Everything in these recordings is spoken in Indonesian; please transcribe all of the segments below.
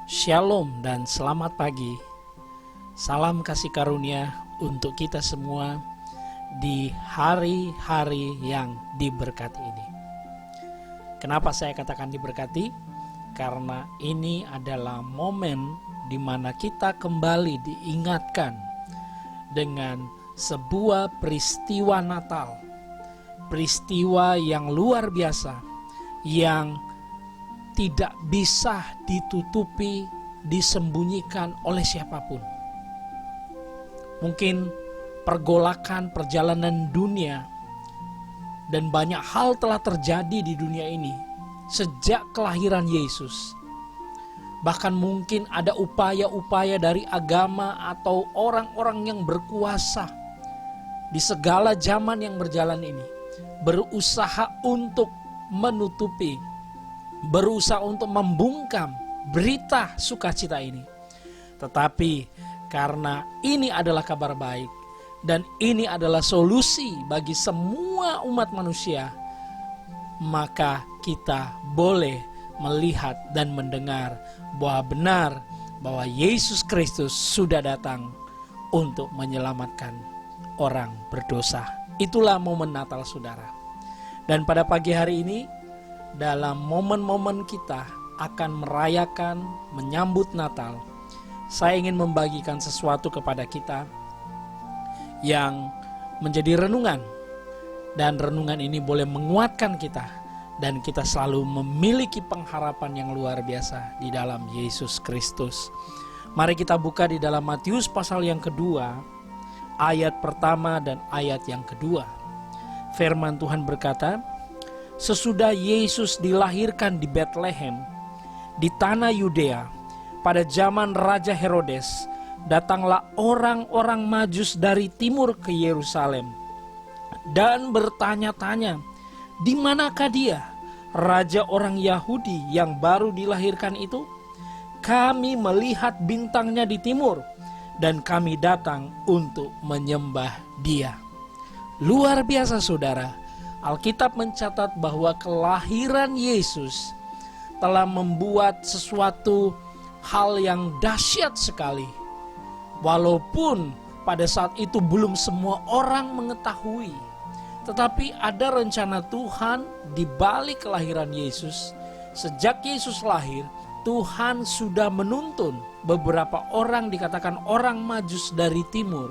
Shalom dan selamat pagi. Salam kasih karunia untuk kita semua di hari-hari yang diberkati ini. Kenapa saya katakan diberkati? Karena ini adalah momen di mana kita kembali diingatkan dengan sebuah peristiwa Natal. Peristiwa yang luar biasa, yang tidak bisa ditutupi, disembunyikan oleh siapapun. Mungkin pergolakan perjalanan dunia dan banyak hal telah terjadi di dunia ini sejak kelahiran Yesus. Bahkan mungkin ada upaya-upaya dari agama atau orang-orang yang berkuasa di segala zaman yang berjalan ini, berusaha untuk menutupi, berusaha untuk membungkam berita sukacita ini. Tetapi karena ini adalah kabar baik dan ini adalah solusi bagi semua umat manusia, maka kita boleh melihat dan mendengar bahwa benar bahwa Yesus Kristus sudah datang untuk menyelamatkan orang berdosa. Itulah momen Natal, saudara. Dan pada pagi hari ini, dalam momen-momen kita akan merayakan, menyambut Natal, saya ingin membagikan sesuatu kepada kita yang menjadi renungan. Dan renungan ini boleh menguatkan kita, dan kita selalu memiliki pengharapan yang luar biasa di dalam Yesus Kristus. Mari kita buka di dalam Matius pasal yang kedua, ayat pertama dan ayat yang kedua. Firman Tuhan berkata, sesudah Yesus dilahirkan di Betlehem, di tanah Yudea, pada zaman Raja Herodes, datanglah orang-orang Majus dari timur ke Yerusalem dan bertanya-tanya, di manakah dia, raja orang Yahudi yang baru dilahirkan itu? Kami melihat bintangnya di timur dan kami datang untuk menyembah dia. Luar biasa, saudara. Alkitab mencatat bahwa kelahiran Yesus telah membuat sesuatu hal yang dahsyat sekali. Walaupun pada saat itu belum semua orang mengetahui, tetapi ada rencana Tuhan di balik kelahiran Yesus. Sejak Yesus lahir, Tuhan sudah menuntun beberapa orang, dikatakan orang Majus dari timur,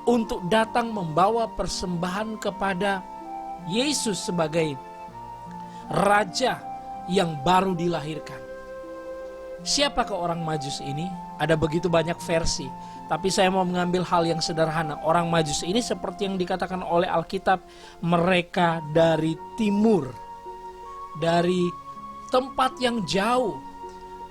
untuk datang membawa persembahan kepada Yesus sebagai raja yang baru dilahirkan. Siapakah orang Majus ini? Ada begitu banyak versi, tapi saya mau mengambil hal yang sederhana. Orang Majus ini seperti yang dikatakan oleh Alkitab, mereka dari timur, dari tempat yang jauh.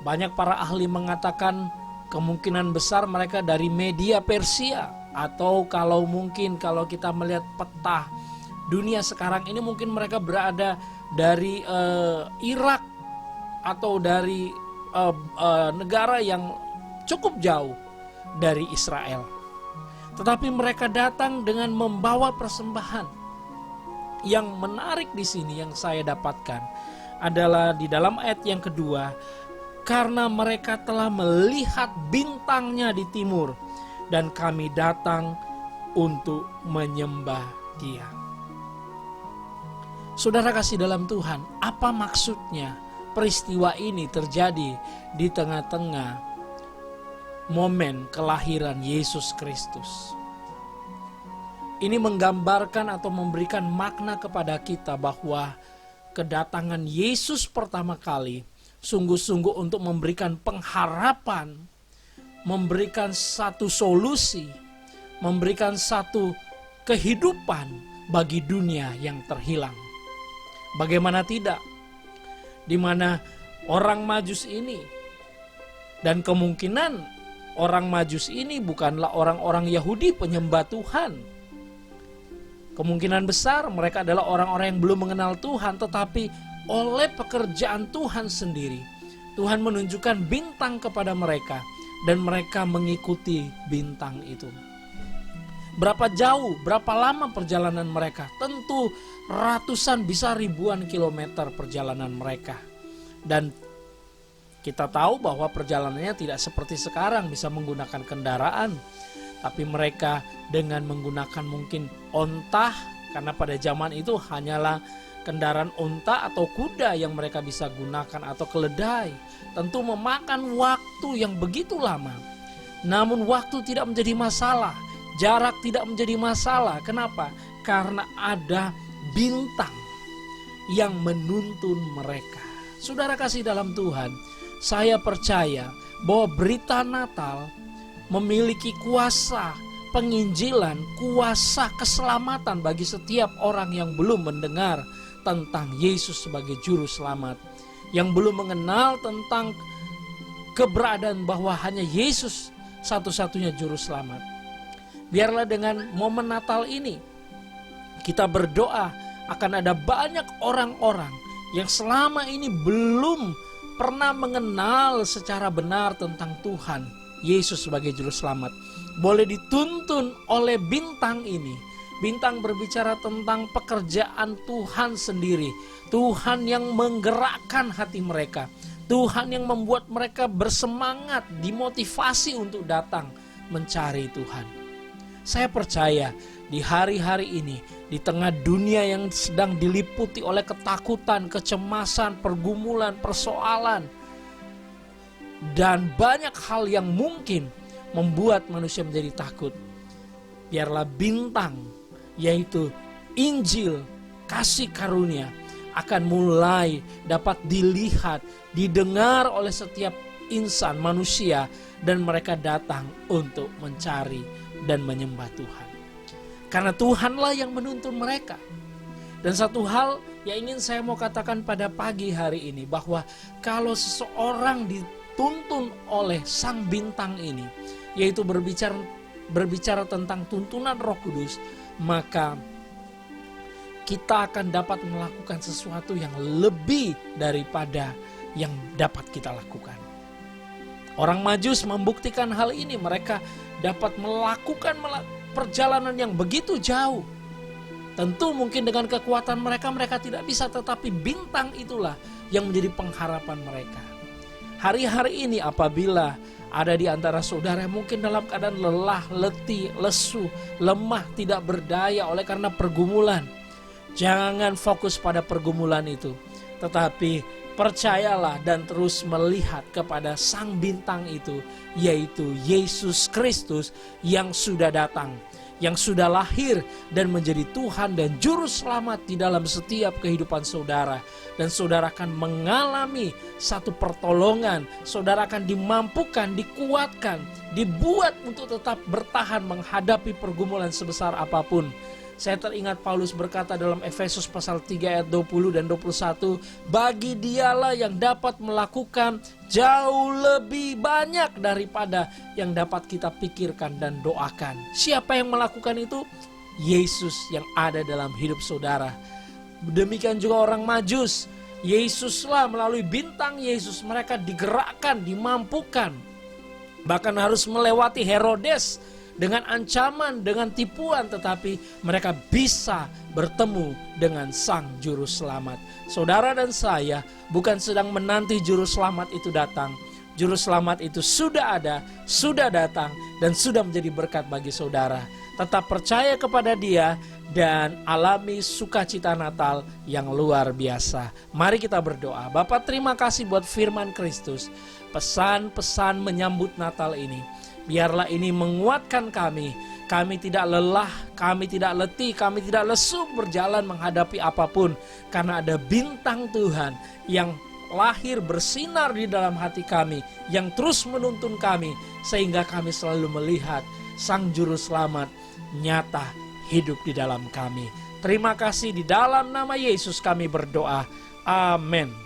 Banyak para ahli mengatakan kemungkinan besar mereka dari Media Persia, atau kalau kita melihat peta dunia sekarang ini, mungkin mereka berada dari Irak atau dari negara yang cukup jauh dari Israel. Tetapi mereka datang dengan membawa persembahan. Yang menarik di sini yang saya dapatkan adalah di dalam ayat yang kedua, karena mereka telah melihat bintangnya di timur dan kami datang untuk menyembah dia. Saudara kasih dalam Tuhan, apa maksudnya peristiwa ini terjadi di tengah-tengah momen kelahiran Yesus Kristus? Ini menggambarkan atau memberikan makna kepada kita bahwa kedatangan Yesus pertama kali sungguh-sungguh untuk memberikan pengharapan, memberikan satu solusi, memberikan satu kehidupan bagi dunia yang terhilang. Bagaimana tidak? Di mana orang Majus ini, dan kemungkinan orang Majus ini bukanlah orang-orang Yahudi penyembah Tuhan. Kemungkinan besar mereka adalah orang-orang yang belum mengenal Tuhan, tetapi oleh pekerjaan Tuhan sendiri, Tuhan menunjukkan bintang kepada mereka dan mereka mengikuti bintang itu. Berapa jauh, berapa lama perjalanan mereka? Tentu ratusan, bisa ribuan kilometer perjalanan mereka. Dan Kita tahu bahwa perjalanannya tidak seperti sekarang bisa menggunakan kendaraan, tapi mereka dengan menggunakan mungkin onta, karena pada zaman itu hanyalah kendaraan onta atau kuda yang mereka bisa gunakan, atau keledai. Tentu memakan waktu yang begitu lama. Namun waktu tidak menjadi masalah, jarak tidak menjadi masalah. Kenapa? Karena ada bintang yang menuntun mereka. Saudara kasih dalam Tuhan, saya percaya bahwa berita Natal memiliki kuasa penginjilan, kuasa keselamatan bagi setiap orang yang belum mendengar tentang Yesus sebagai juru selamat, yang belum mengenal tentang keberadaan bahwa hanya Yesus satu-satunya juru selamat. Biarlah dengan momen Natal ini kita berdoa akan ada banyak orang-orang yang selama ini belum pernah mengenal secara benar tentang Tuhan Yesus sebagai juru selamat, boleh dituntun oleh bintang ini. Bintang berbicara tentang pekerjaan Tuhan sendiri, Tuhan yang menggerakkan hati mereka, Tuhan yang membuat mereka bersemangat, dimotivasi untuk datang mencari Tuhan. Saya percaya di hari-hari ini, di tengah dunia yang sedang diliputi oleh ketakutan, kecemasan, pergumulan, persoalan, dan banyak hal yang mungkin membuat manusia menjadi takut, biarlah bintang, yaitu Injil kasih karunia, akan mulai dapat dilihat, didengar oleh setiap insan manusia, dan mereka datang untuk mencari dan menyembah Tuhan. Karena Tuhanlah yang menuntun mereka. Dan satu hal yang ingin saya mau katakan pada pagi hari ini, bahwa kalau seseorang dituntun oleh sang bintang ini, yaitu berbicara tentang tuntunan Roh Kudus, maka kita akan dapat melakukan sesuatu yang lebih daripada yang dapat kita lakukan. Orang Majus membuktikan hal ini. Mereka dapat melakukan perjalanan yang begitu jauh. Tentu mungkin dengan kekuatan mereka tidak bisa, tetapi bintang itulah yang menjadi pengharapan mereka. Hari-hari ini apabila ada di antara saudara yang mungkin dalam keadaan lelah, letih, lesu, lemah, tidak berdaya oleh karena pergumulan, jangan fokus pada pergumulan itu, tetapi percayalah dan terus melihat kepada sang bintang itu, yaitu Yesus Kristus yang sudah datang, yang sudah lahir dan menjadi Tuhan dan Juru Selamat di dalam setiap kehidupan saudara. Dan saudara akan mengalami satu pertolongan, saudara akan dimampukan, dikuatkan, dibuat untuk tetap bertahan menghadapi pergumulan sebesar apapun. Saya teringat Paulus berkata dalam Efesus pasal 3 ayat 20 dan 21, bagi dialah yang dapat melakukan jauh lebih banyak daripada yang dapat kita pikirkan dan doakan. Siapa yang melakukan itu? Yesus yang ada dalam hidup saudara. Demikian juga orang Majus. Yesuslah, melalui bintang Yesus mereka digerakkan, dimampukan. Bahkan harus melewati Herodes dengan ancaman, dengan tipuan, tetapi mereka bisa bertemu dengan Sang Juru Selamat. Saudara dan saya bukan sedang menanti Juru Selamat itu datang. Juru Selamat itu sudah ada, sudah datang, dan sudah menjadi berkat bagi saudara. Tetap percaya kepada Dia dan alami sukacita Natal yang luar biasa. Mari kita berdoa. Bapa, terima kasih buat firman Kristus, pesan-pesan menyambut Natal ini. Biarlah ini menguatkan kami. Kami tidak lelah, kami tidak letih, kami tidak lesu berjalan menghadapi apapun. Karena ada bintang Tuhan yang lahir bersinar di dalam hati kami, yang terus menuntun kami, sehingga kami selalu melihat Sang Juru Selamat nyata hidup di dalam kami. Terima kasih, di dalam nama Yesus kami berdoa. Amin.